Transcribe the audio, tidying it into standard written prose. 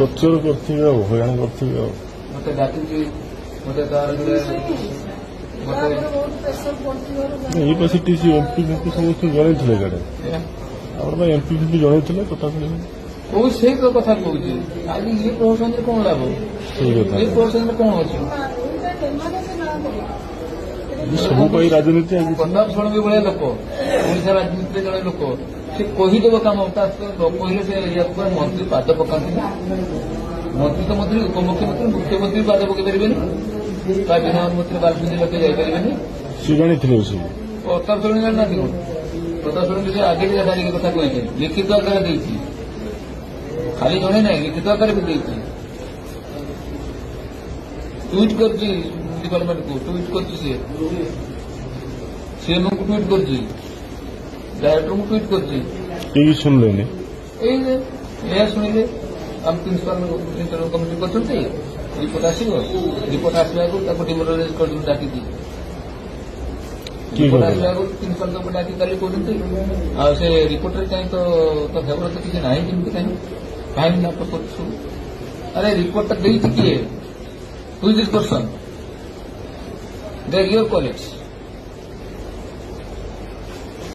torture କରିଥିବେ ଆଉ ହଇରାଣ କରିଥିବେ ଆଉ ମତେ ଡାକିକି ମତେ ତାର ଏଇ ପାଶେ ଟିସି ଏମ୍ପି ଫିମ୍ପି ସମସ୍ତଙ୍କୁ ଜଣେଇଥିଲେ ଗାଡି ଆମର ପାଇଁ ଏମ୍ପି ଫିମ୍ପି ଜଣେଇଥିଲେ ତଥାପି କୋଉ ସେଇ କଥା କହୁଛି ଆଜି ଇଏ ପ୍ରହସନରେ କଣ ଲାଭ ସେଇ କଥା ଇଏ ପ୍ରହସନରେ କଣ ଅଛି ସବୁ ପାଇଁ ରାଜନୀତି ଆଜି ପ୍ରତାପ ଷଡ଼ଙ୍ଗୀ ଭଳିଆ ଲୋକ ଓଡିଶା ରାଜନୀତିରେ ଜଣେ ଲୋକ ସେ କହିଦେବ କାମ ତା ନ କହିଲେ ସେ ଏରିଆକୁ ମନ୍ତ୍ରୀ ପାଦ ପକାନ୍ତି ମନ୍ତ୍ରୀ ତ ମନ୍ତ୍ରୀ ଉପମୁଖ୍ୟମନ୍ତ୍ରୀ ମୁଖ୍ୟମନ୍ତ୍ରୀ ପାଦ ପକେଇ ପାରିବେନି ତା ବିନା ଅନୁମତିରେ ବାଲକୁନି ଲୋକେ ଯାଇପାରିବେନି ସେ ଜାଣିଥିଲେ ସବୁ ପ୍ରତାପ ଷଡ଼ଙ୍ଗୀ ଜାଣିନାହାନ୍ତି କଣ ପ୍ରତାପ ଷଡ଼ଙ୍ଗୀ ସେ ଆଗେ ଟିକେ କଥା କହିଛି ଲିଖିତ ଆକାରରେ ଦେଇଛି ଖାଲି ଜଣେ ନାହିଁ ଲିଖିତ ଆକାରରେ ବି ଦେଇଛି ଟ୍ୱିଟ୍ କରିଛି ଡିପାର୍ଟମେଣ୍ଟକୁ ଟ୍ୱିଟ୍ କରିଛି ସିଏମଙ୍କୁ ଟ୍ୱିଟ୍ କରିଛି ଡାଇରେକ୍ଟରଙ୍କୁ ଟ୍ୱିଟ୍ କରିଛି କେହି ଶୁଣିଲେନି ଏହା ଶୁଣିଲେ ଆମ ପ୍ରିନ୍ସିପାଲ ଇଣ୍ଟରଭ୍ୟୁ କମିଟି କରିଛନ୍ତି ରିପୋର୍ଟ ଆସିବ ରିପୋର୍ଟ ଆସିବା ଆଗରୁ ତାକୁ ଡିମୋରାଲାଇଜ କରିଛନ୍ତି ଡାକିକି ରିପୋର୍ଟ ଆସିବା ଆଗରୁ ପ୍ରିନ୍ସିପାଲ ତାକୁ ଡାକି କାଲି କହୁଛନ୍ତି ଆଉ ସେ ରିପୋର୍ଟରେ କାହିଁ ତ ଫେଭର ତ କିଛି ନାହିଁ କେମିତି କାହିଁକି ନା କରୁଛୁ ଆରେ ରିପୋର୍ଟଟା ଦେଇଛି କିଏ who is this person they are your କଲିଗ୍ସ